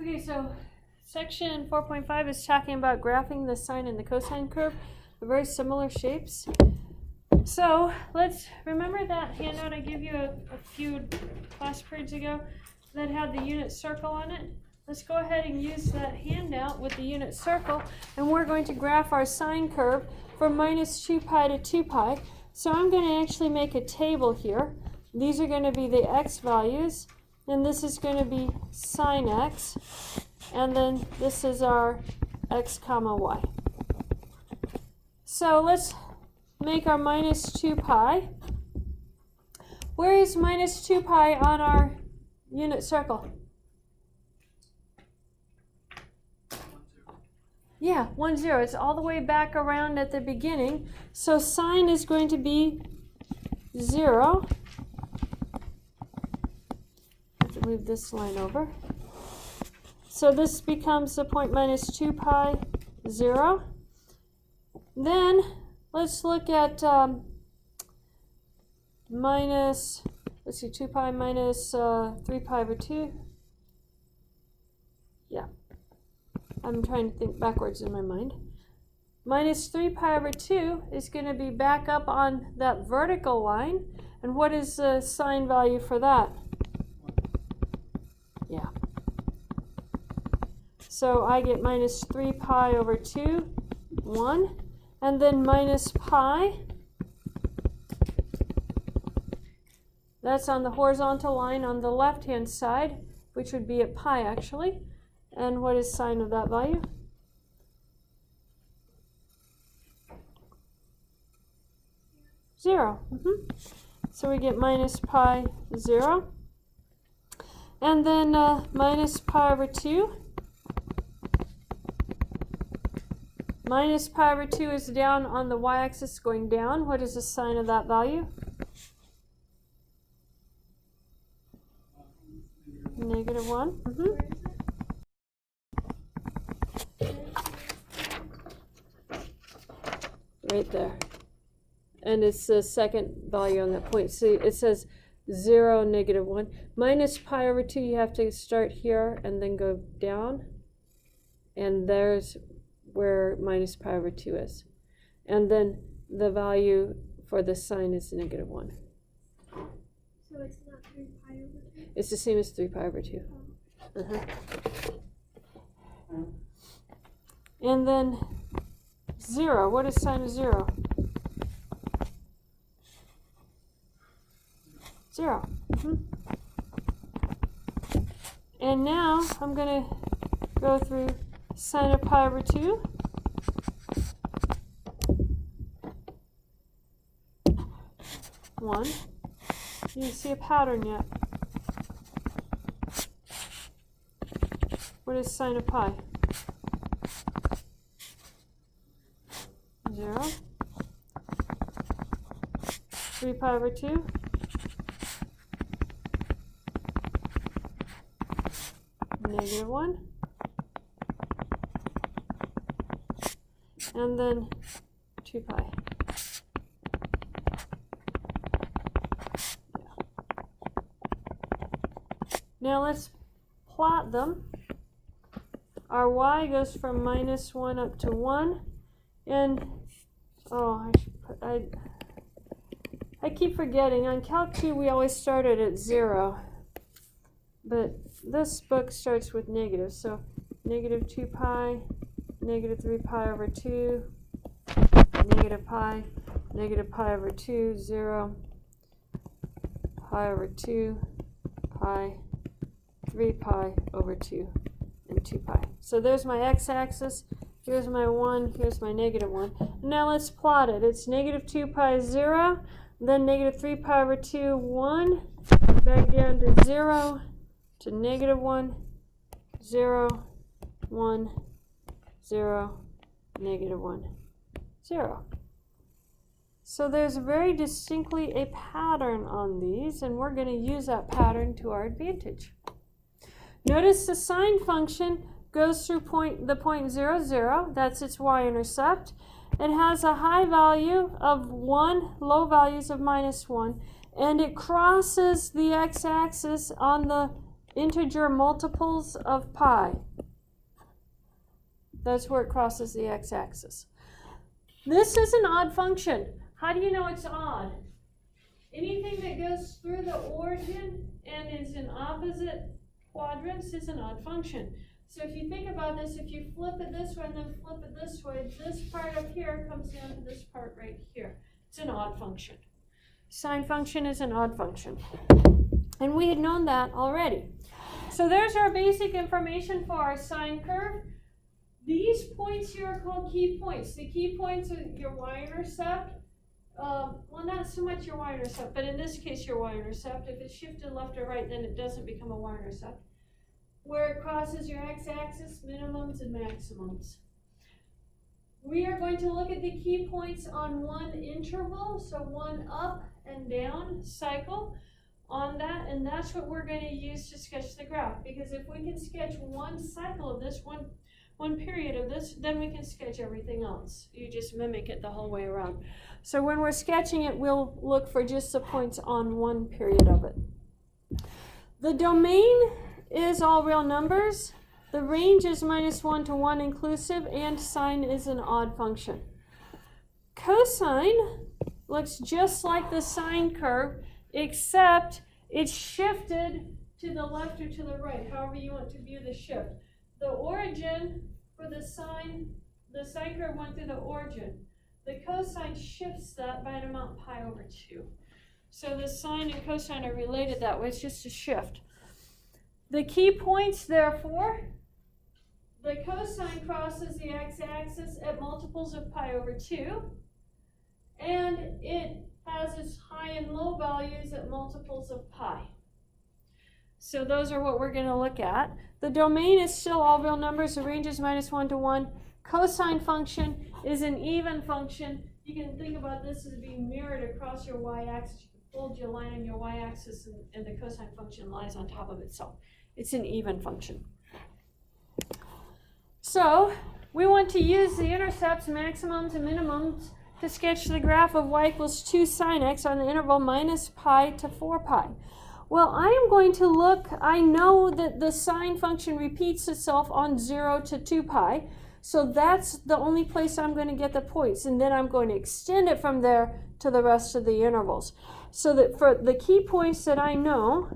Okay, so section 4.5 is talking about graphing the sine and the cosine curve. They're very similar shapes. So let's remember that handout I gave you a few class periods ago that had the unit circle on it. Let's go ahead and use that handout with the unit circle, and we're going to graph our sine curve from minus 2 pi to 2 pi. So I'm going to actually make a table here. These are going to be the x values, and this is going to be sine x, and then this is our x comma y. So let's make our minus 2 pi. Where is minus 2 pi on our unit circle? Yeah, 1, 0. It's all the way back around at the beginning. So sine is going to be 0. I have to move this line over. So this becomes the point minus 2 pi, 0. Then let's look at minus, let's see, 2 pi minus 3 pi over 2. Yeah. I'm trying to think backwards in my mind. Minus 3 pi over 2 is going to be back up on that vertical line. And what is the sine value for that? Yeah. So I get minus 3 pi over 2, 1. And then minus pi. That's on the horizontal line on the left-hand side, which would be at pi actually. And what is sine of that value? Zero. So we get minus pi 0. And then minus pi over 2. Minus pi over 2 is down on the y-axis going down. What is the sine of that value? Negative 1. Right there. And it's the second value on that point. See, it says 0, negative 1. Minus pi over 2, you have to start here and then go down. And there's where minus pi over 2 is. And then the value for the sine is negative 1. So it's not 3 pi over 2? It's the same as 3 pi over 2. And then 0. What is sine of 0? 0. And now I'm going to go through sine of pi over 2. 1. You can see a pattern yet. What is sine of pi? 0. 3 pi over 2. Negative 1. And then 2 pi. Now let's plot them. Our y goes from minus 1 up to 1. And, oh, I keep forgetting. On Calc 2, we always started at 0. But this book starts with negative. So negative 2 pi, negative 3 pi over 2, negative pi over 2, 0, pi over 2, pi, 3 pi over 2, and 2 pi. So there's my x-axis, here's my 1, here's my negative 1. Now let's plot it. It's negative 2 pi 0, then negative 3 pi over 2, 1, back down to 0, to negative 1, 0, 1, 0, negative 1, 0. So there's very distinctly a pattern on these, and we're going to use that pattern to our advantage. Notice the sine function goes through the point 0, 0. That's its y-intercept. It has a high value of 1, low values of minus 1, and it crosses the x-axis on the integer multiples of pi. That's where it crosses the x-axis. This is an odd function. How do you know it's odd? Anything that goes through the origin and is in opposite quadrants is an odd function. So if you think about this, if you flip it this way and then flip it this way, this part up here comes down to this part right here. It's an odd function. Sine function is an odd function. And we had known that already. So there's our basic information for our sine curve. These points here are called key points. The key points are your y-intercept. Well, not so much your y-intercept, but in this case your y-intercept. If it's shifted left or right, then it doesn't become a y-intercept. Where it crosses your x-axis, minimums and maximums. We are going to look at the key points on one interval, so one up and down cycle on that, and that's what we're going to use to sketch the graph. Because if we can sketch one cycle of this, one period of this, then we can sketch everything else. You just mimic it the whole way around. So when we're sketching it, we'll look for just the points on one period of it. The domain is all real numbers. The range is -1 to 1 inclusive, and sine is an odd function. Cosine looks just like the sine curve, except it's shifted to the left or to the right, however you want to view the shift. The origin for the sine curve went through the origin. The cosine shifts that by an amount pi over 2. So the sine and cosine are related that way. It's just a shift. The key points, therefore, the cosine crosses the x-axis at multiples of pi over 2, and it has its high and low values at multiples of pi. So those are what we're going to look at. The domain is still all real numbers. The range is -1 to 1. Cosine function is an even function. You can think about this as being mirrored across your y-axis. You can fold your line on your y-axis, and the cosine function lies on top of itself. It's an even function. So we want to use the intercepts, maximums, and minimums to sketch the graph of y equals 2 sine x on the interval minus pi to 4 pi. Well, I am going to look, I know that the sine function repeats itself on 0 to 2 pi, so that's the only place I'm going to get the points, and then I'm going to extend it from there to the rest of the intervals. So that for the key points that I know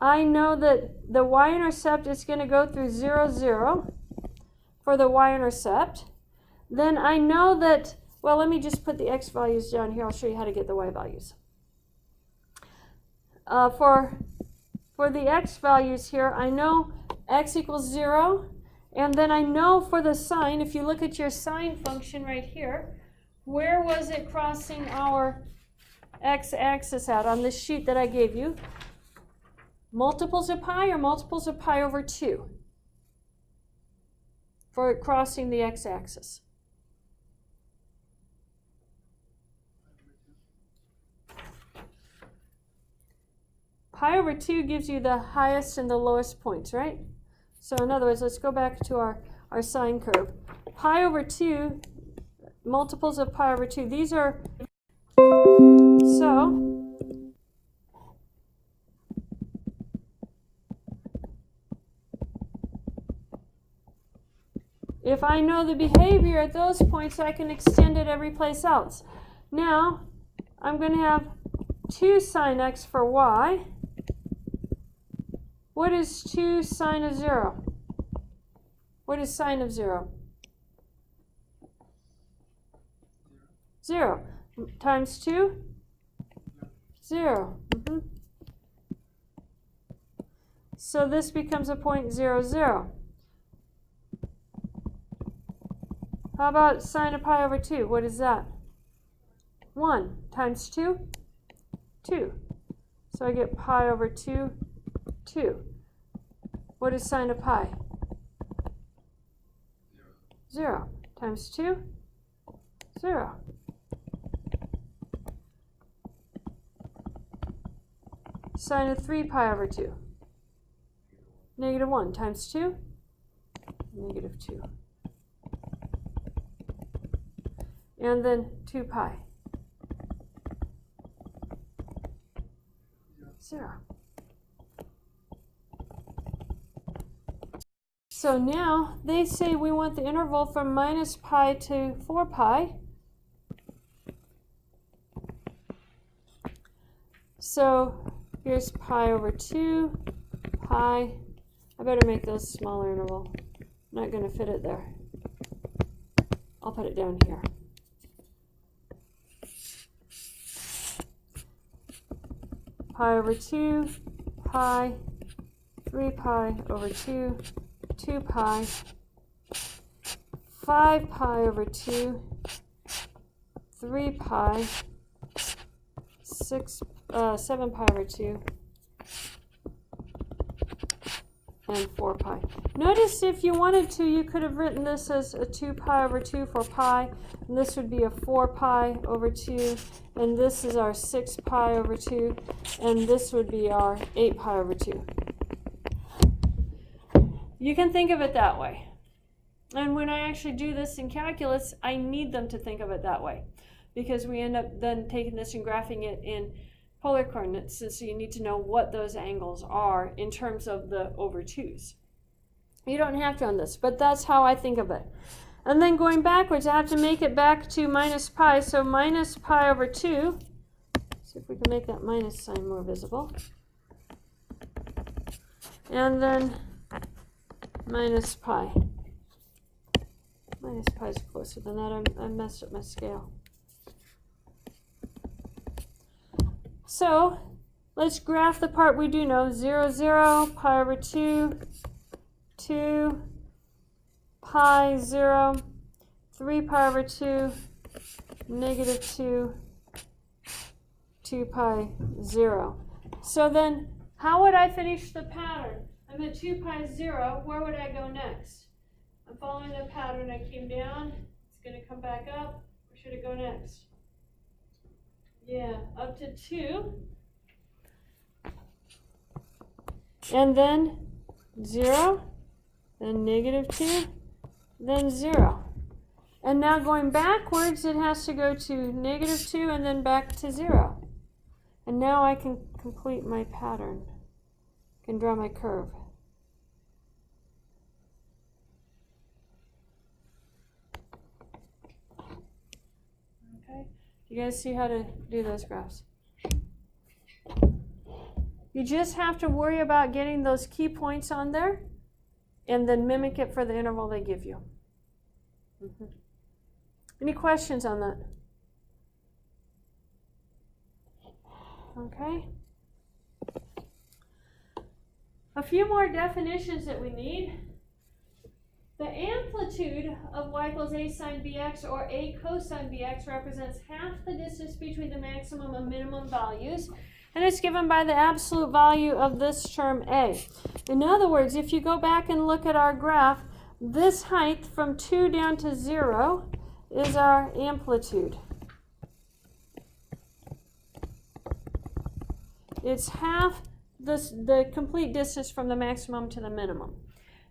that the y-intercept is going to go through 0, 0 for the y-intercept. Then I know that, well, let me just put the x values down here. I'll show you how to get the y values. For the x values here, I know x equals 0. And then I know for the sine, if you look at your sine function right here, where was it crossing our x-axis at on this sheet that I gave you? Multiples of pi or multiples of pi over 2 for it crossing the x-axis? Pi over 2 gives you the highest and the lowest points, right? So in other words, let's go back to our sine curve. Pi over 2, multiples of pi over 2, these are, so if I know the behavior at those points, I can extend it every place else. Now, I'm going to have 2 sine x for y. What is 2 sine of 0? What is sine of 0? 0. Times 2? 0. So this becomes a point 0, 0. How about sine of pi over 2? What is that? 1 times 2? 2. So I get pi over 2, 2. What is sine of pi? 0 times 2? 0. Sine of 3 pi over 2? -1 times 2? -2. And then 2 pi. 0. So now they say we want the interval from minus pi to 4 pi. So here's pi over 2, pi. I better make this smaller interval. I'm not going to fit it there. I'll put it down here. Pi over 2, pi, 3 pi over 2, 2 pi, 5 pi over 2, 3 pi, 7 pi over 2, and 4 pi. Notice if you wanted to, you could have written this as a 2 pi over 2 for pi, and this would be a 4 pi over 2, and this is our 6 pi over 2, and this would be our 8 pi over 2. You can think of it that way. And when I actually do this in calculus, I need them to think of it that way, because we end up then taking this and graphing it in polar coordinates, and so you need to know what those angles are in terms of the over 2's. You don't have to on this, but that's how I think of it. And then going backwards, I have to make it back to minus pi, so minus pi over 2. See if we can make that minus sign more visible. And then minus pi. Minus pi is closer than that. I messed up my scale. So let's graph the part we do know. 0, 0, pi over 2, 2, pi, 0, 3 pi over 2, negative 2, 2 pi, 0. So then how would I finish the pattern? I'm at 2 pi, 0. Where would I go next? I'm following the pattern. I came down. It's going to come back up. Where should it go next? Yeah, up to 2. And then 0. Then negative 2. Then 0. And now going backwards, it has to go to negative 2 and then back to 0. And now I can complete my pattern. I can draw my curve. Okay, you guys see how to do those graphs? You just have to worry about getting those key points on there and then mimic it for the interval they give you. Any questions on that? Okay. A few more definitions that we need. The amplitude of y equals a sine bx or a cosine bx represents half the distance between the maximum and minimum values, and it's given by the absolute value of this term a. In other words, if you go back and look at our graph, this height from 2 down to 0 is our amplitude. It's half the complete distance from the maximum to the minimum.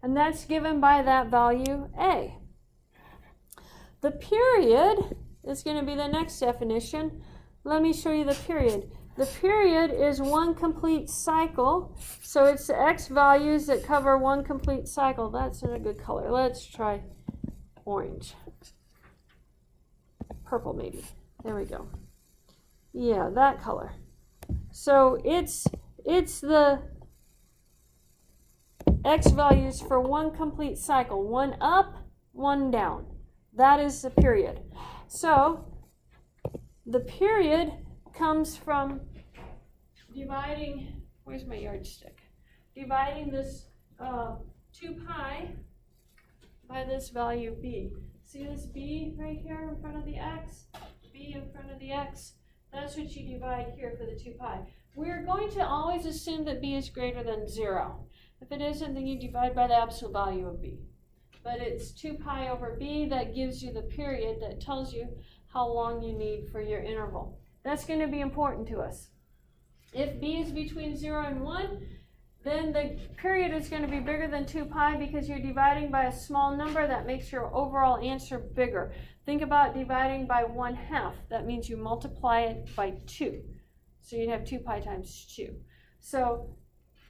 And that's given by that value a. The period is going to be the next definition. Let me show you the period. The period is one complete cycle. So it's the x values that cover one complete cycle. That's in a good color. Let's try orange. Purple maybe. There we go. Yeah, that color. So it's the x values for one complete cycle. One up, one down. That is the period. So the period comes from dividing, where's my yardstick? Dividing this 2 pi by this value b. See this b right here in front of the x? B in front of the x? That's what you divide here for the 2 pi. We're going to always assume that b is greater than 0. If it isn't, then you divide by the absolute value of b. But it's 2 pi over b that gives you the period that tells you how long you need for your interval. That's going to be important to us. If b is between 0 and 1, then the period is going to be bigger than 2 pi because you're dividing by a small number. That makes your overall answer bigger. Think about dividing by 1/2. That means you multiply it by 2. So you'd have 2 pi times 2. So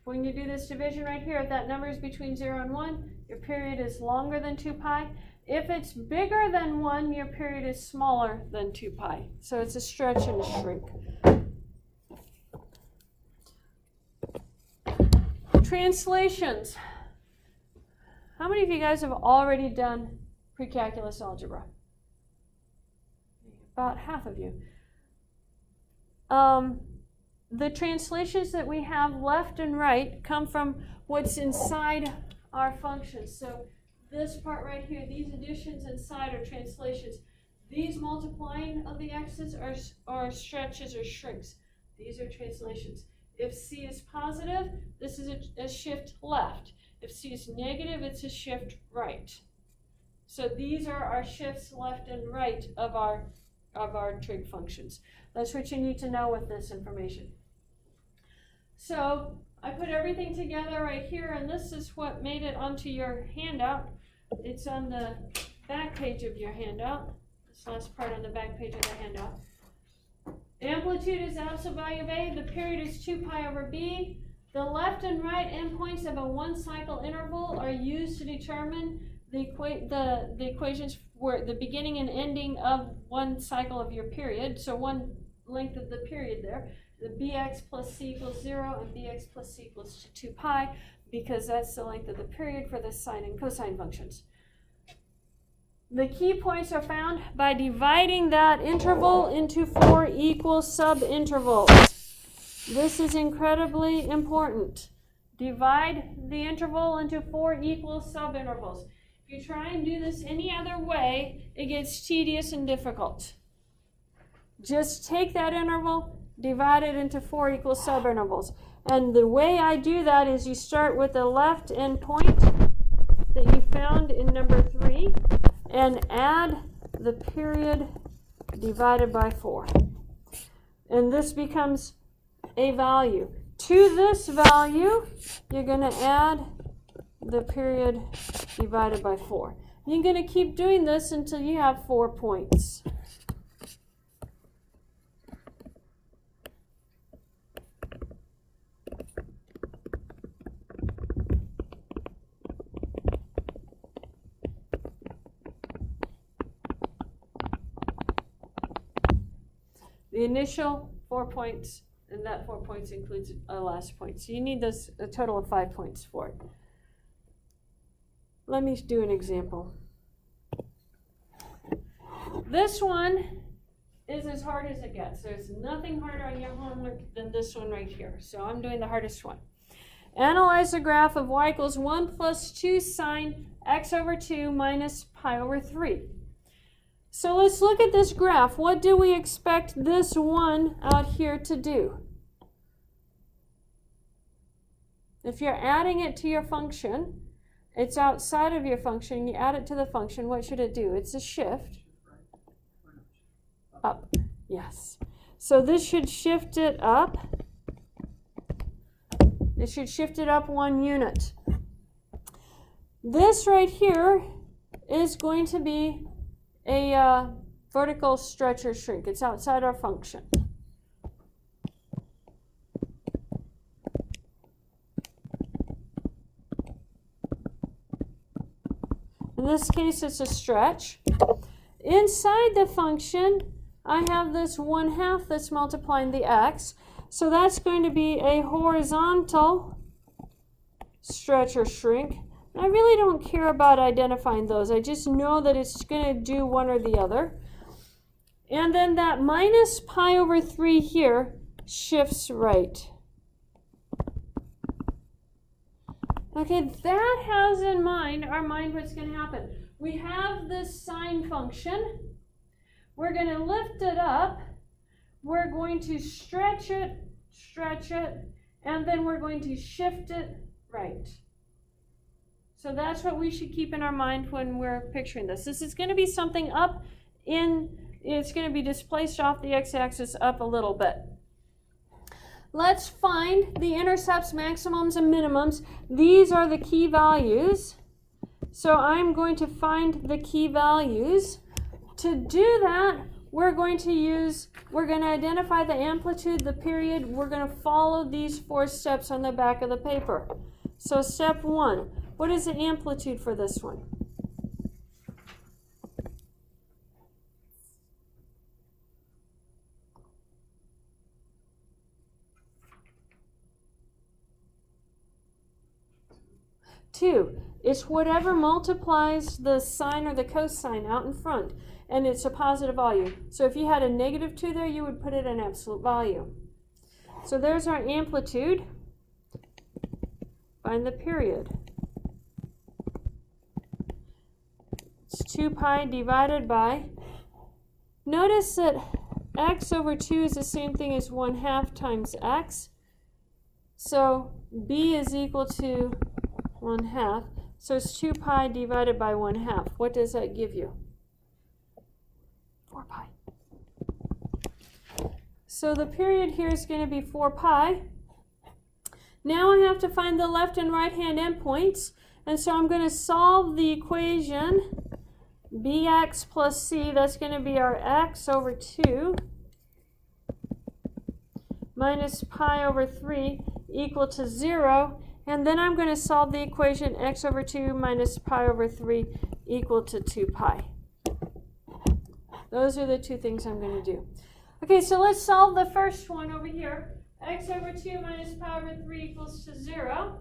when you do this division right here, if that number is between 0 and 1, your period is longer than 2 pi. If it's bigger than 1, your period is smaller than 2 pi. So it's a stretch and a shrink. Translations. How many of you guys have already done precalculus algebra? About half of you. The translations that we have left and right come from what's inside our functions. So this part right here, these additions inside are translations. These multiplying of the x's are stretches or shrinks. These are translations. If c is positive, this is a shift left. If c is negative, it's a shift right. So these are our shifts left and right of our trig functions. That's what you need to know with this information. So I put everything together right here, and this is what made it onto your handout. It's on the back page of your handout. This last part on the back page of the handout. Amplitude is absolute value of A. The period is 2 pi over B. The left and right endpoints of a one-cycle interval are used to determine the equations for the beginning and ending of one cycle of your period. So one length of the period there. The bx plus c equals 0 and bx plus c equals 2 pi, because that's the length of the period for the sine and cosine functions. The key points are found by dividing that interval into 4 equal subintervals. This is incredibly important. Divide the interval into 4 equal subintervals. If you try and do this any other way, it gets tedious and difficult. Just take that interval, divide it into 4 equal subintervals. And the way I do that is you start with the left endpoint that you found in number 3 and add the period divided by 4. And this becomes a value. To this value, you're going to add the period divided by 4. You're going to keep doing this until you have 4 points. The initial 4 points, and that 4 points includes a last point. So you need a total of 5 points for it. Let me do an example. This one is as hard as it gets. There's nothing harder on your homework than this one right here. So I'm doing the hardest one. Analyze the graph of y equals 1 plus 2 sine x over 2 minus pi over 3. So let's look at this graph. What do we expect this one out here to do? If you're adding it to your function, it's outside of your function, you add it to the function, what should it do? It's a shift. Up. Yes. So this should shift it up. It should shift it up 1 unit. This right here is going to be a vertical stretch or shrink. It's outside our function. In this case, it's a stretch. Inside the function, I have this 1/2 that's multiplying the x. So that's going to be a horizontal stretch or shrink. I really don't care about identifying those. I just know that it's going to do one or the other. And then that minus pi over 3 here shifts right. Okay, that has in mind, what's going to happen. We have this sine function. We're going to lift it up. We're going to stretch it, and then we're going to shift it right. So that's what we should keep in our mind when we're picturing this. This is going to be something up it's going to be displaced off the x-axis up a little bit. Let's find the intercepts, maximums, and minimums. These are the key values. So I'm going to find the key values. To do that, we're going to identify the amplitude, the period. We're going to follow these 4 steps on the back of the paper. So step 1, what is the amplitude for this one? Two. It's whatever multiplies the sine or the cosine out in front, and it's a positive value. So if you had a -2 there, you would put it in absolute value. So there's our amplitude. Find the period. It's 2 pi divided by, notice that x over 2 is the same thing as 1/2 times x. So b is equal to 1/2. So it's 2 pi divided by 1/2. What does that give you? 4 pi. So the period here is going to be 4 pi. Now I have to find the left and right hand endpoints. And so I'm going to solve the equation bx plus c. That's going to be our x over 2 minus pi over 3 equal to 0. And then I'm going to solve the equation x over 2 minus pi over 3 equal to 2 pi. Those are the 2 things I'm going to do. Okay, so let's solve the first one over here. X over 2 minus pi over 3 equals to 0.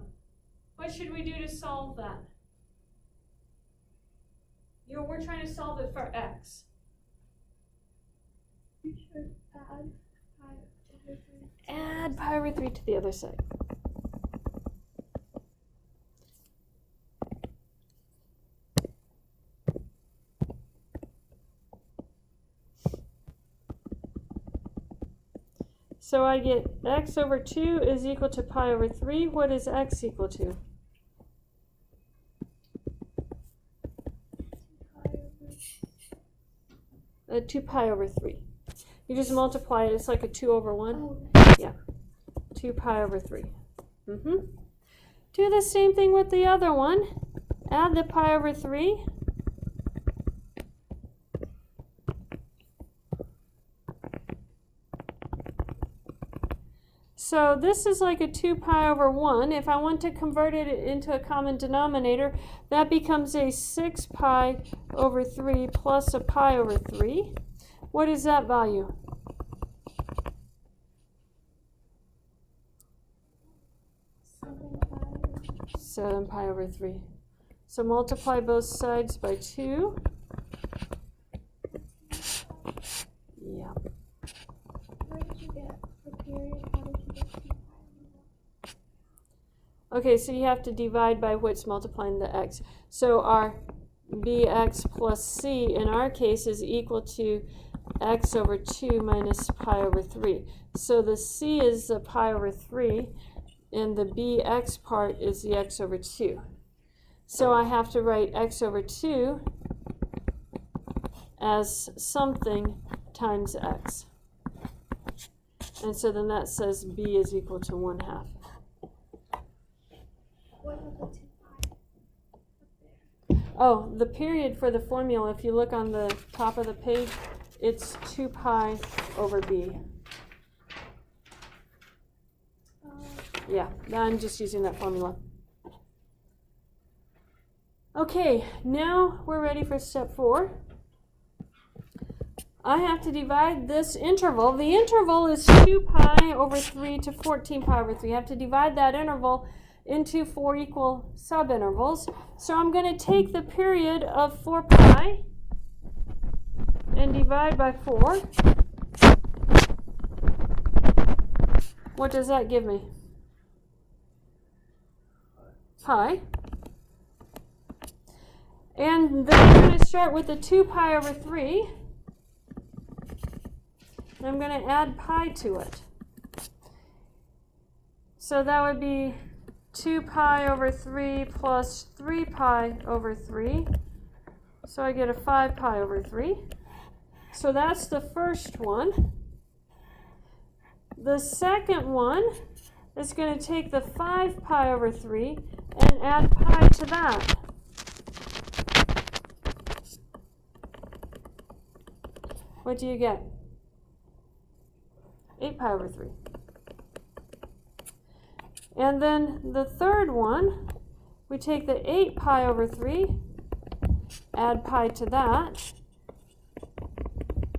What should we do to solve that? We're trying to solve it for x. You should add pi over 3. Add pi over 3 to the other side. So I get x over 2 is equal to pi over 3. What is x equal to? 2 pi over 3. You just multiply it. It's like a 2 over 1. Oh. Yeah. 2 pi over 3. Do the same thing with the other one. Add the pi over 3. So this is like a 2 pi over 1. If I want to convert it into a common denominator, that becomes a 6 pi over 3 plus a pi over 3. What is that value? 7 pi over 3. So multiply both sides by 2. Yeah. Where did you get the period? How did you get 2 pi? Okay, so you have to divide by what's multiplying the x. So our bx plus c in our case is equal to x over 2 minus pi over 3. So the c is the pi over 3, and the bx part is the x over 2. So I have to write x over 2 as something times x. And so then that says b is equal to 1/2. What about the 2 pi? Oh, the period for the formula, if you look on the top of the page, it's 2 pi over b. Yeah, I'm just using that formula. Okay, now we're ready for step 4. I have to divide this interval. The interval is 2 pi over 3 to 14 pi over 3. I have to divide that interval into 4 equal subintervals. So I'm going to take the period of 4 pi and divide by 4. What does that give me? Pi. And then I'm going to start with the 2 pi over 3. And I'm going to add pi to it. So that would be 2 pi over 3 plus 3 pi over 3. So I get a 5 pi over 3. So that's the first one. The second one is going to take the 5 pi over 3 and add pi to that. What do you get? 8 pi over 3. And then the third one, we take the 8 pi over 3, add pi to that.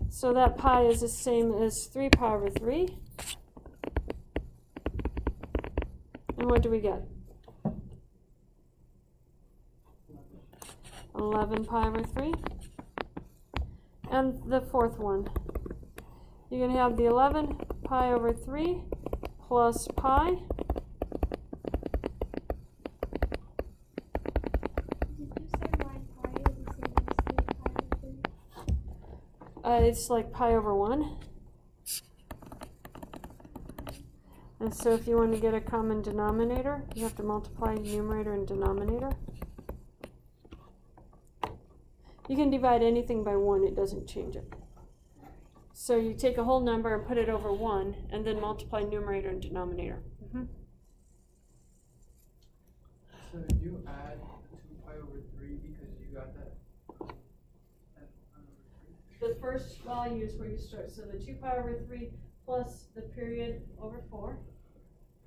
So that pi is the same as 3 pi over 3. And what do we get? 11 pi over 3. And the fourth one, you're going to have the 11 pi over 3 plus pi. Did you say my pi is the same as 3 pi over 3? It's like pi over 1. And so if you want to get a common denominator, you have to multiply numerator and denominator. You can divide anything by 1, it doesn't change it. So you take a whole number and put it over 1, and then multiply numerator and denominator. So you add 2 pi over 3 because you got that over 3? The first value is where you start. So the 2 pi over 3 plus the period over 4.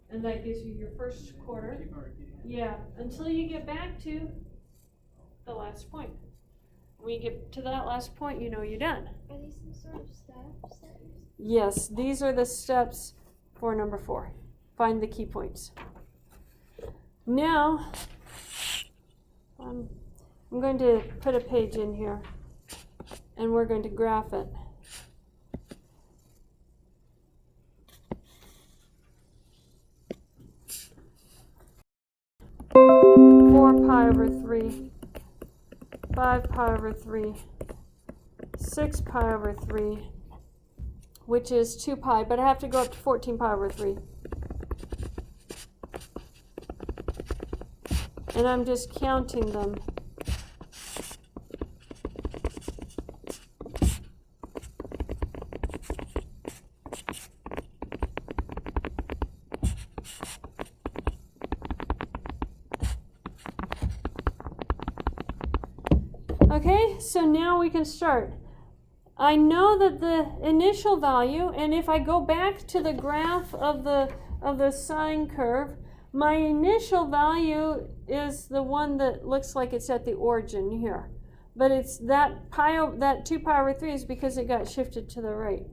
And that gives you your first quarter. Keep on repeating it. Yeah, until you get back to the last point. When you get to that last point, you know you're done. Are these some sort of steps that you're Yes, these are the steps for number 4. Find the key points. Now, I'm going to put a page in here, and we're going to graph it. Pi over 3, 5 pi over 3, 6 pi over 3, which is 2 pi, but I have to go up to 14 pi over 3. And I'm just counting them. Okay, so now we can start. I know that the initial value, and if I go back to the graph of the sine curve, my initial value is the one that looks like it's at the origin here. But it's that 2 pi over 3 is because it got shifted to the right.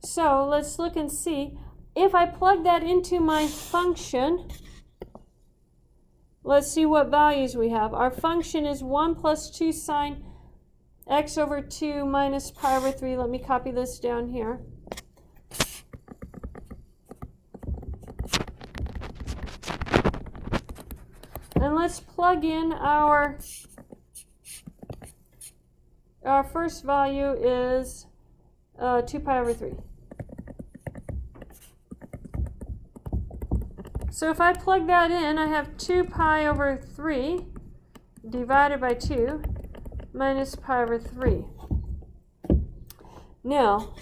So let's look and see. If I plug that into my function, let's see what values we have. Our function is 1 plus 2 sine x over 2 minus pi over 3. Let me copy this down here. And let's plug in our first value is 2 pi over 3. So if I plug that in, I have 2 pi over 3 divided by 2 minus pi over 3. Now,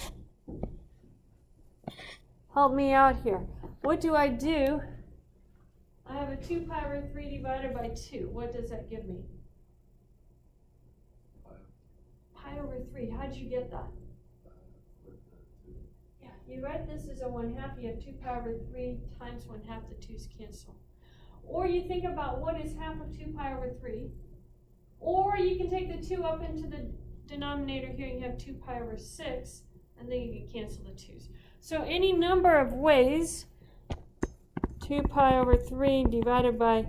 help me out here. What do? I have a 2 pi over 3 divided by 2. What does that give me? Pi over 3. How did you get that? Yeah, you write this as a 1/2. You have 2 pi over 3 times 1/2. The 2's cancel. Or you think about what is half of 2 pi over 3. Or you can take the 2 up into the denominator here and you have 2 pi over 6. And then you can cancel the 2's. So any number of ways 2 pi over 3 divided by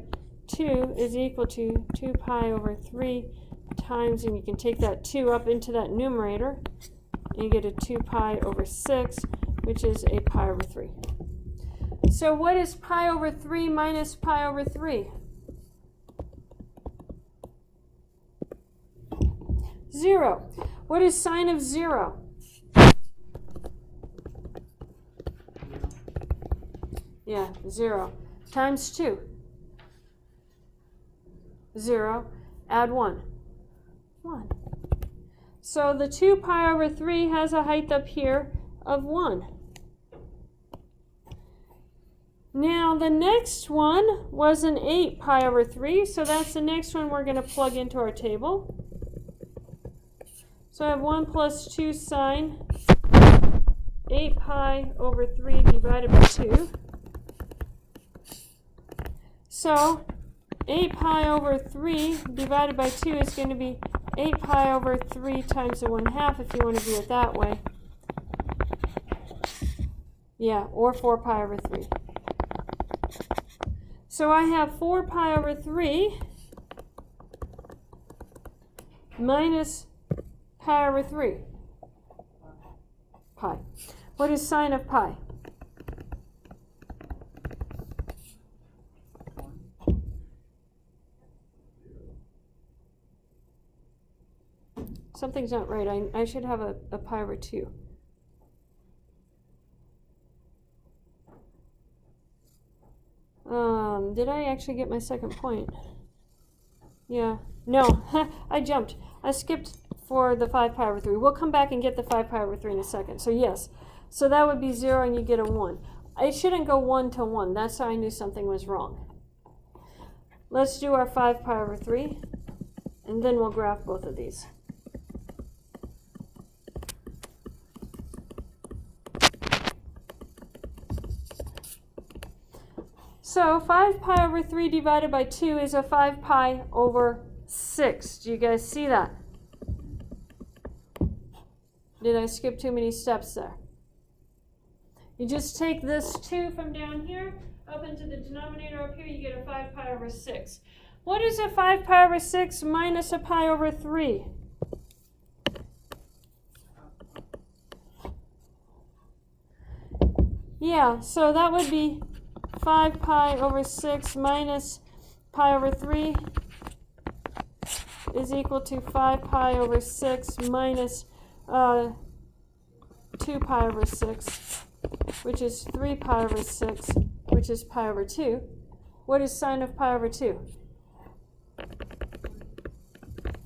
2 is equal to 2 pi over 3 times, and you can take that 2 up into that numerator, and you get a 2 pi over 6, which is a pi over 3. So what is pi over 3 minus pi over 3? 0. What is sine of 0? Yeah, 0 times 2. 0, add 1. 1. So the 2 pi over 3 has a height up here of 1. Now the next one was an 8 pi over 3, so that's the next one we're going to plug into our table. So I have 1 plus 2 sine 8 pi over 3 divided by 2. So 8 pi over 3 divided by 2 is going to be 8 pi over 3 times the 1/2 if you want to do it that way. Yeah, or 4 pi over 3. So I have 4 pi over 3 minus pi over 3. Pi. What is sine of pi? Something's not right. I should have a pi over 2. Did I actually get my second point? Yeah. No, I jumped. I skipped for the 5 pi over 3. We'll come back and get the 5 pi over 3 in a second. So yes. So that would be 0 and you get a 1. It shouldn't go 1 to 1. That's how I knew something was wrong. Let's do our 5 pi over 3 and then we'll graph both of these. So 5 pi over 3 divided by 2 is a 5 pi over 6. Do you guys see that? Did I skip too many steps there? You just take this 2 from down here up into the denominator up here, you get a 5 pi over 6. What is a 5 pi over 6 minus a pi over 3? Yeah, so that would be 5 pi over 6 minus pi over 3 is equal to 5 pi over 6 minus 2 pi over 6, which is 3 pi over 6, which is pi over 2. What is sine of pi over 2?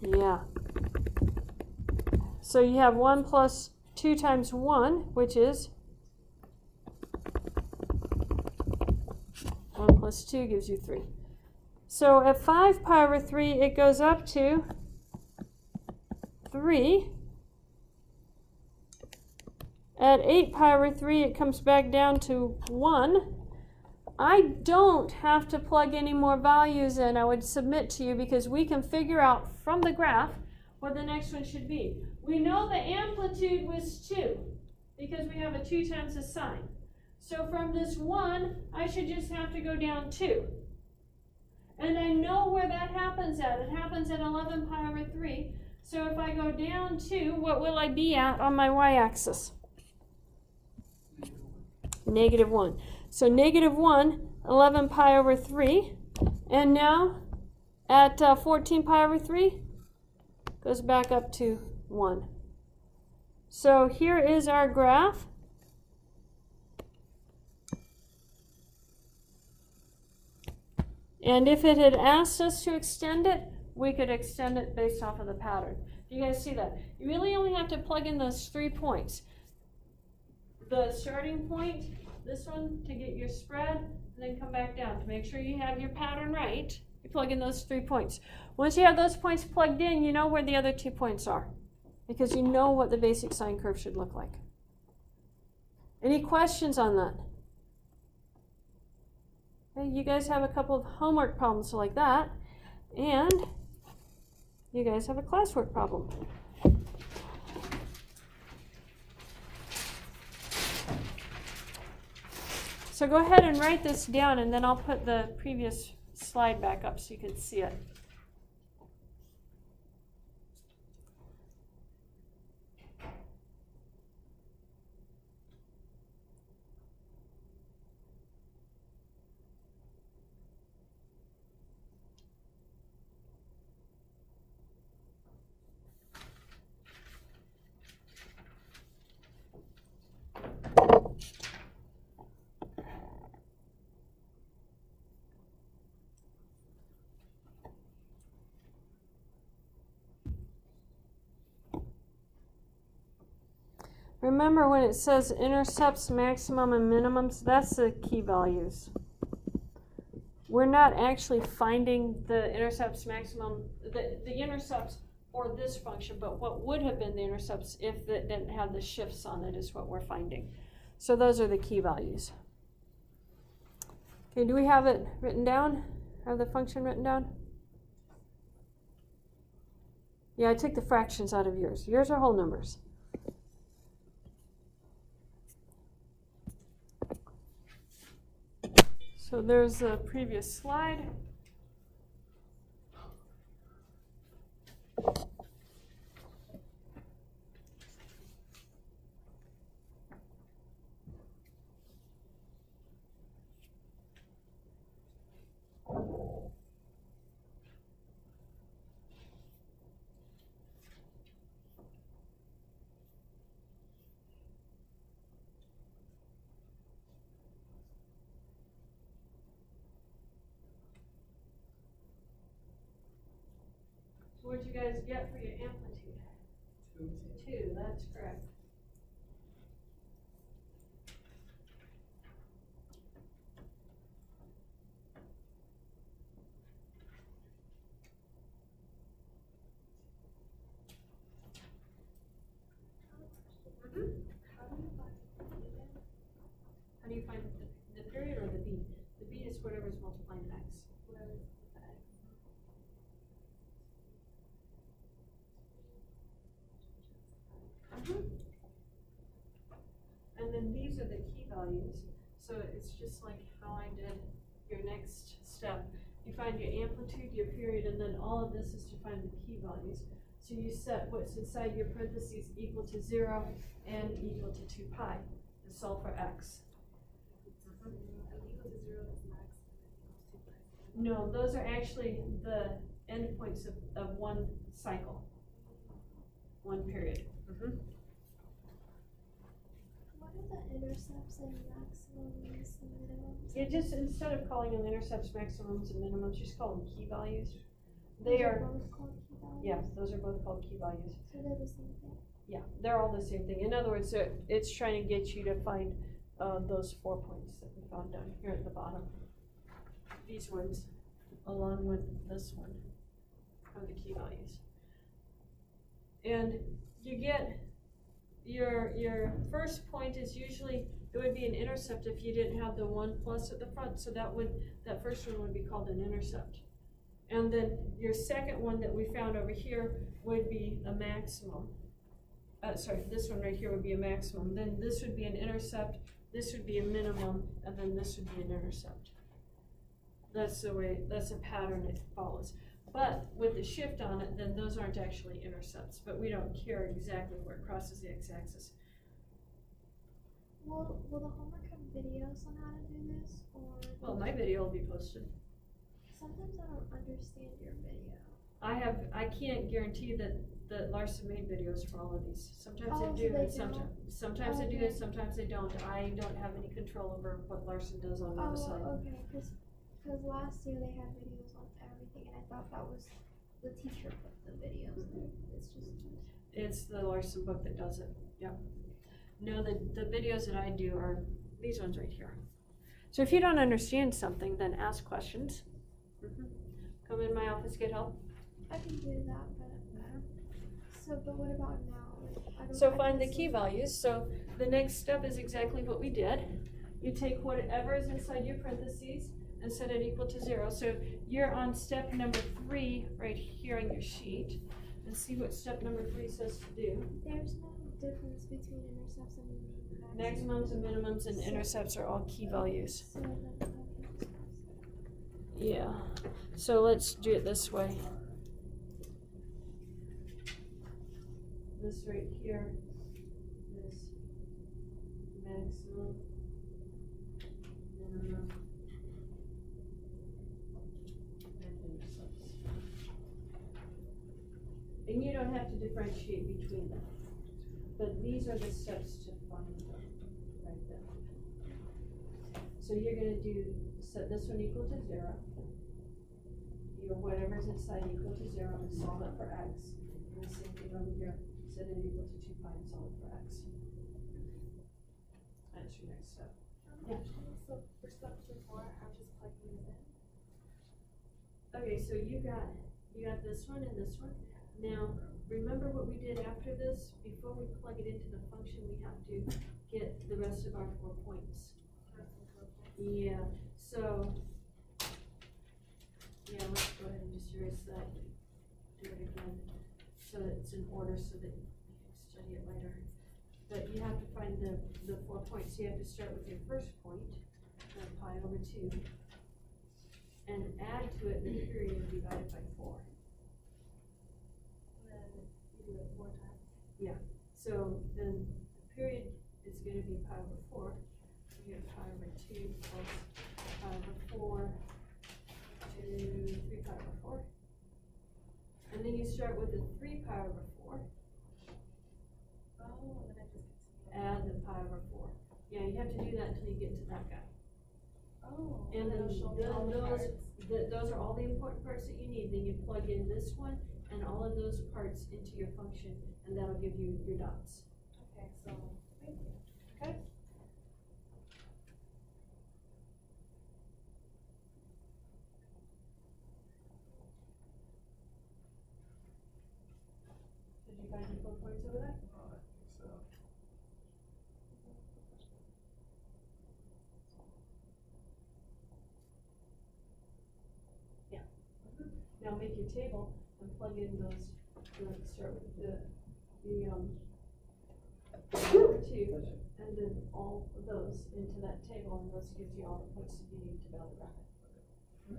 Yeah. So you have 1 plus 2 times 1, which is 1 plus 2 gives you 3. So at 5 pi over 3, it goes up to 3. At 8 pi over 3, it comes back down to 1. I don't have to plug any more values in, I would submit to you, because we can figure out from the graph what the next one should be. We know the amplitude was 2, because we have a 2 times the sine. So from this 1, I should just have to go down 2. And I know where that happens at. It happens at 11 pi over 3. So if I go down 2, what will I be at on my y-axis? -1. So -1, 11 pi over 3. And now at 14 pi over 3, goes back up to 1. So here is our graph. And if it had asked us to extend it, we could extend it based off of the pattern. Do you guys see that? You really only have to plug in those 3 points. The starting point, this one, to get your spread, and then come back down. To make sure you have your pattern right, you plug in those 3 points. Once you have those points plugged in, you know where the other 2 points are, because you know what the basic sine curve should look like. Any questions on that? You guys have a couple of homework problems like that, and you guys have a classwork problem. So go ahead and write this down, and then I'll put the previous slide back up so you can see it. Remember, when it says intercepts, maximum, and minimums, that's the key values. We're not actually finding the intercepts, maximum. The intercepts or this function, but what would have been the intercepts if it didn't have the shifts on it is what we're finding. So those are the key values. Okay, do we have it written down? Have the function written down? Yeah, I took the fractions out of yours. Yours are whole numbers. So there's a previous slide. So what'd you guys get for your amplitude? 2. 2, that's correct. How do you find the period or the beat? The beat is whatever's multiplying x. And then these are the key values. So it's just like how I did your next step. You find your amplitude, your period, and then all of this is to find the key values. So you set what's inside your parentheses equal to 0 and equal to 2 pi to solve for x. No, those are actually the endpoints of one cycle, one period. What are the intercepts and maximums and minimums? You just, instead of calling them intercepts, maximums, and minimums, just call them key values. They are, both called key values? yeah, those are both called key values. So they're the same thing? Yeah, they're all the same thing. In other words, it's trying to get you to find those 4 points that we found down here at the bottom. These ones, along with this one, are the key values. And you get your first point is usually, it would be an intercept if you didn't have the 1 plus at the front, so that first one would be called an intercept. And then your second one that we found over here would be a maximum. Sorry, this one right here would be a maximum. Then this would be an intercept, this would be a minimum, and then this would be an intercept. That's the way, that's a pattern it follows. But with the shift on it, then those aren't actually intercepts, but we don't care exactly where it crosses the x-axis. Will the homework have videos on how to do this, or? Well, my video will be posted. Sometimes I don't understand your video. I can't guarantee that Larson made videos for all of these. Sometimes Oh, they do, so they and sometimes they do, Okay. and sometimes they don't. I don't have any control over what Larson does on the website. Oh, okay, because last year they had videos on everything, and I thought that was the teacher put the videos there. It's the Larson book that does it, yep. No, the videos that I do are these ones right here. So if you don't understand something, then ask questions. Come in my office, get help. I can do that, but what about now? Like, So find the key values. So the next step is exactly what we did. You take whatever is inside your parentheses and set it equal to 0. So you're on step number 3 right here on your sheet. And see what step number 3 says to do. There's no difference between intercepts and Maximums and minimums and intercepts are all key values. So then, Yeah. So let's do it this way. This right here is maximum, minimum, and intercepts. And you don't have to differentiate between them. But these are the steps to find them right there. So you're going to set this one equal to 0. Your whatever's inside equal to 0 and solve it for x. And the same thing over here. Set it equal to 2 pi and solve it for x. That's your next step. Yeah. So for step 4, I'm just plugging it in. Okay, so you got this one and this one. Now, remember what we did after this? Before we plug it into the function, we have to get the rest of our 4 points. Yeah, so, yeah, let's go ahead and just erase that, do it again, so that it's in order, so that you can study it later. But you have to find the 4 points, so you have to start with your first point, pi over 2, and add to it the period divided by 4. You do it 4 times. So then the period is gonna be pi over 4, so you have pi over 2 plus pi over 4 to 3 pi over 4. And then you start with the 3 pi over 4, Oh, and then I just add the pi over 4. Yeah, you have to do that until you get to that guy. Oh. And then it'll show me all the parts. those are all the important parts that you need. Then you plug in this one and all of those parts into your function, and that'll give you your dots. Okay, so, thank you. Okay. Did you find your 4 points over there? I think so. Now make your table and plug in those, start with the number 2, and then all of those into that table, and those gives you all the points that you need to build a graphic. And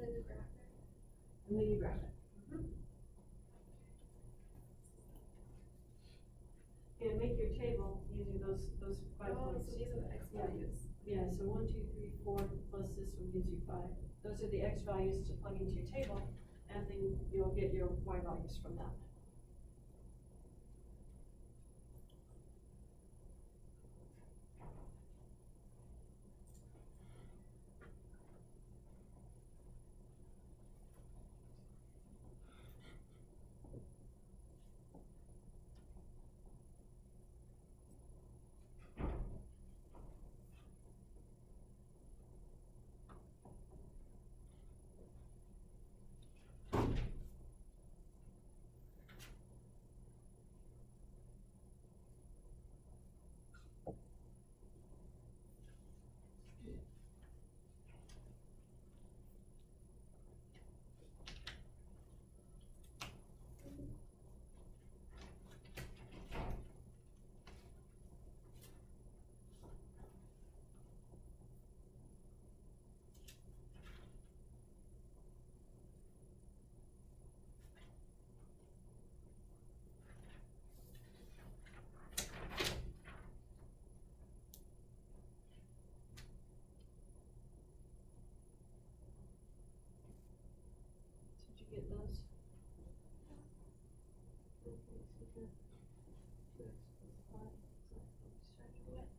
then the graphic. And then you graph it. And make your table using those 5 Oh, points. so these are the X values. Yeah, so 1, 2, 3, 4, plus this one gives you 5. Those are the X values to plug into your table, and then you'll get your Y values from that. Did you get those? Okay, so here, 2x plus 5, so we started with.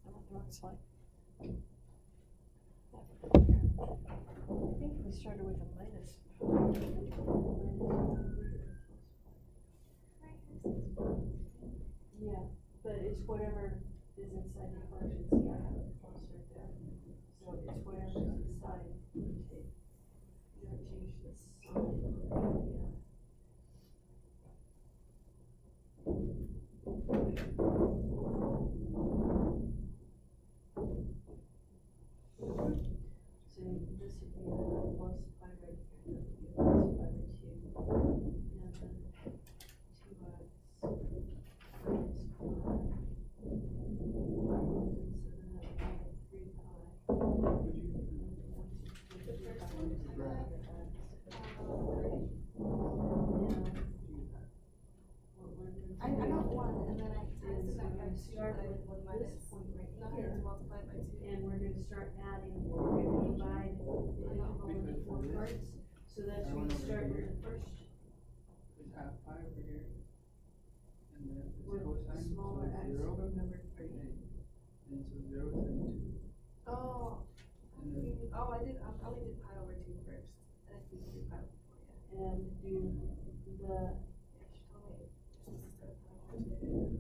I want the wrong slide. I think we started with a minus. Yeah, but it's whatever is inside the function, see I have a plus right there. So it's whatever is inside, you take. You don't change this sign, yeah. So this would be a plus 5 right here, that would be a plus 5 over 2. And then 2x minus 5. So then that would be 3 pi. The first one, I got 1, and then I times it back by 2, Start and I with 1 this minus point right nothing here, is multiplied by 2. and we're gonna start adding, we're gonna divide the interval into 4 parts. So that's where you start with the first, There's half pi over here. And then it's with cosine, so smaller it's x 0. from number 3. And so 0 times 2. Oh. And then Oh, I only did pi over 2 first, and I did 3 pi over 4, yeah. And do the, Yeah, she told me just to start pi over 2.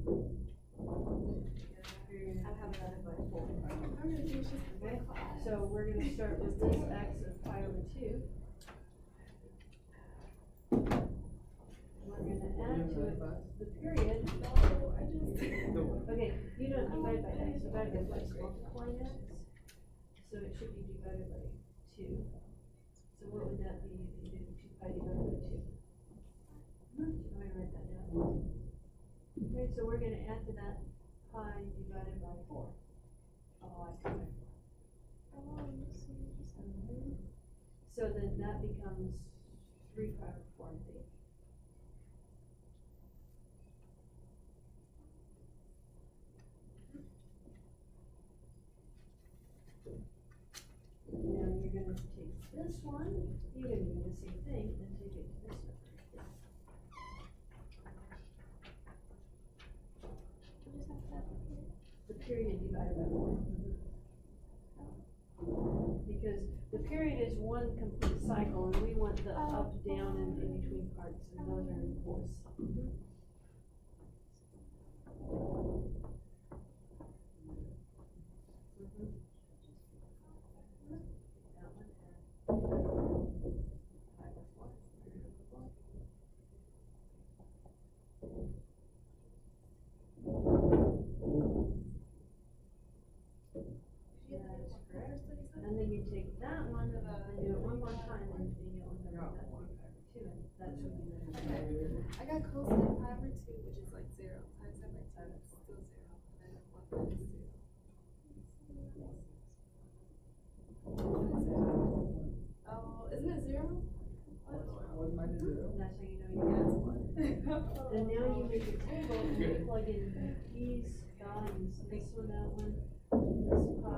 Yeah, I have it divided by 4. I'm gonna do just okay, one class. so we're gonna start with this x of pi over 2. We're gonna add to it the period. Okay, you don't divide by x, divide by x, multiplying x. So it should be divided by 2. So what would that be if you did 2 pi divided by 2? I'm gonna write that down. Okay, so we're gonna add to that pi divided by 4. Oh, I see. So then that becomes 3 pi over 4, I think. Now you're gonna take this one, you're gonna do the same thing and take it to this number. The period divided by 4. Because the period is one complete cycle and we want the up, down, and in between parts, and those are in force. And then you take that one and do it one more time and you'll end up with that 2. And that's what we do. I got cosine pi over 2, which is like 0. Times that by 2, it's still 0. And then 1 minus 0. Oh, isn't it 0? What minus 0? That's how you know you got 1. And now you make a table and you plug in these values, this one, that one, this pi,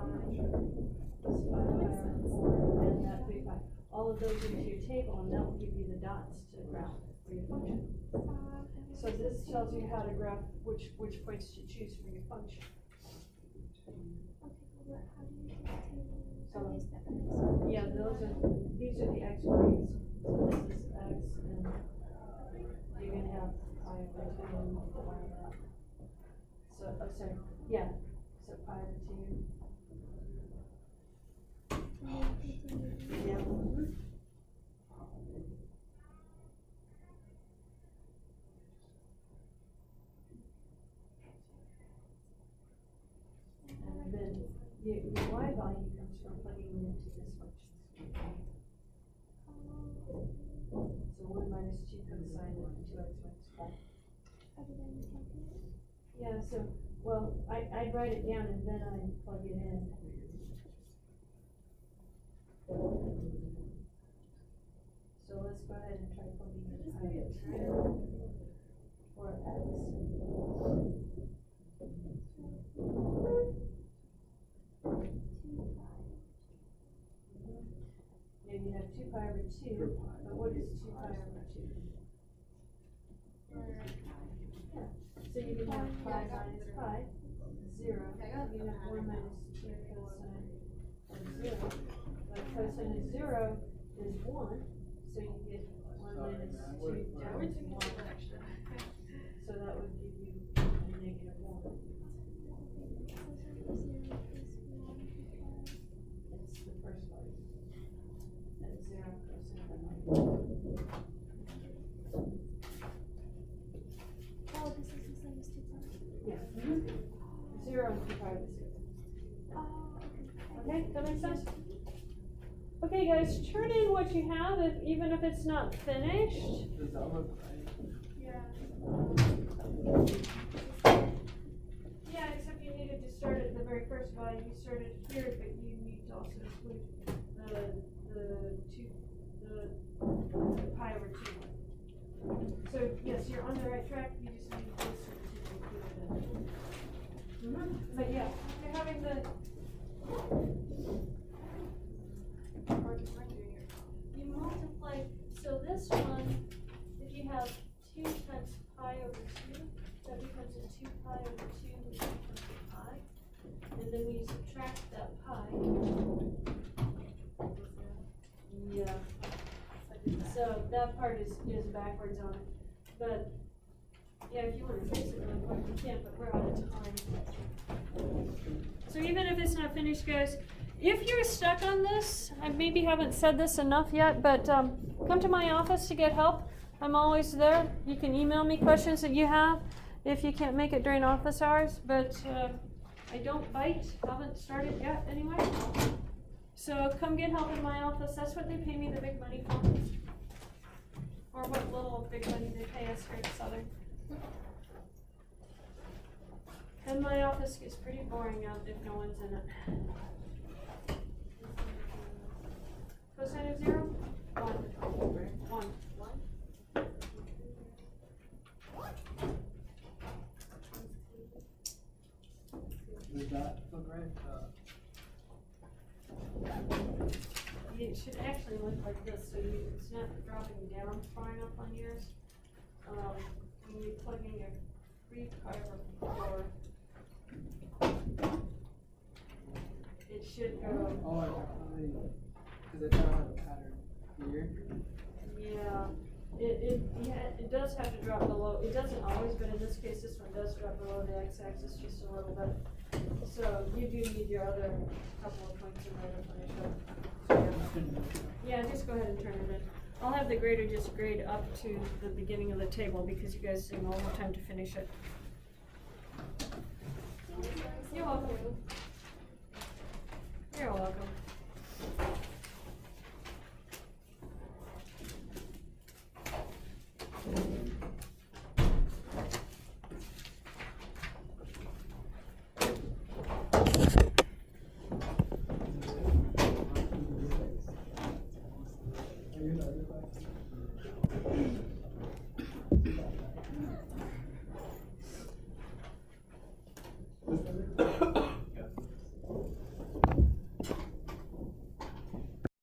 and that 3 pi. All of those into your table and that will give you the dots to graph for your function. So this tells you how to graph which points to choose for your function. So, yeah, these are the x values. So this is x and you're gonna have pi over 2 and multiply that. So, oh sorry, yeah, so pi over 2. Yeah. And then your y value comes from plugging it into this function. So 1 minus 2 cosine of 2x minus 5. Yeah, so, well, I'd write it down and then I'd plug it in. So let's go ahead and try plugging in pi over 2 for x. Yeah, you have 2 pi over 2, but what is 2 pi over 2? Yeah, so you can have pi minus pi, 0. You have 1 minus 2 cosine of 0. But cosine of 0 is 1, so you get 1 minus 2 times 1. So that would give you a negative 1. It's the first part. That's 0 cosine of 1. Oh, this is the same as 2 pi. Yeah. 0 and 2 pi over 0. Okay, that makes sense? Okay guys, turn in what you have, even if it's not finished. Does that look right? Yeah, except you needed to start at the very first value. You started here, but you need to also include the pi over 2. So yes, you're on the right track. You just need this one to include it. But yeah, you're having the. You multiply. So this one, if you have 2 times pi over 2, that becomes a 2 pi over 2, which becomes a pi. And then when you subtract that pi, yeah. So that part is backwards on it. But yeah, if you want to fix it really quick, you can, but we're out of time. So even if it's not finished, guys, if you're stuck on this, I maybe haven't said this enough yet, but come to my office to get help. I'm always there. You can email me questions that you have if you can't make it during office hours, but I don't bite. Haven't started yet anyway. So come get help in my office. That's what they pay me the big money for. Or what little big money they pay us here at Southern. And my office gets pretty boring out if no one's in it. Cosine of 0? 1. 1. Does that look right? It should actually look like this, so it's not dropping down far enough on yours. When you're plugging your 3 pi over 4, it should go. Oh, I probably, because I don't have a pattern here. Yeah, it does have to drop below. It doesn't always, but in this case, this one does drop below the x-axis just a little bit. So you do need your other couple of points in there to finish up. Yeah, just go ahead and turn it in. I'll have the grader just grade up to the beginning of the table because you guys didn't all have time to finish it. You're welcome. You're welcome.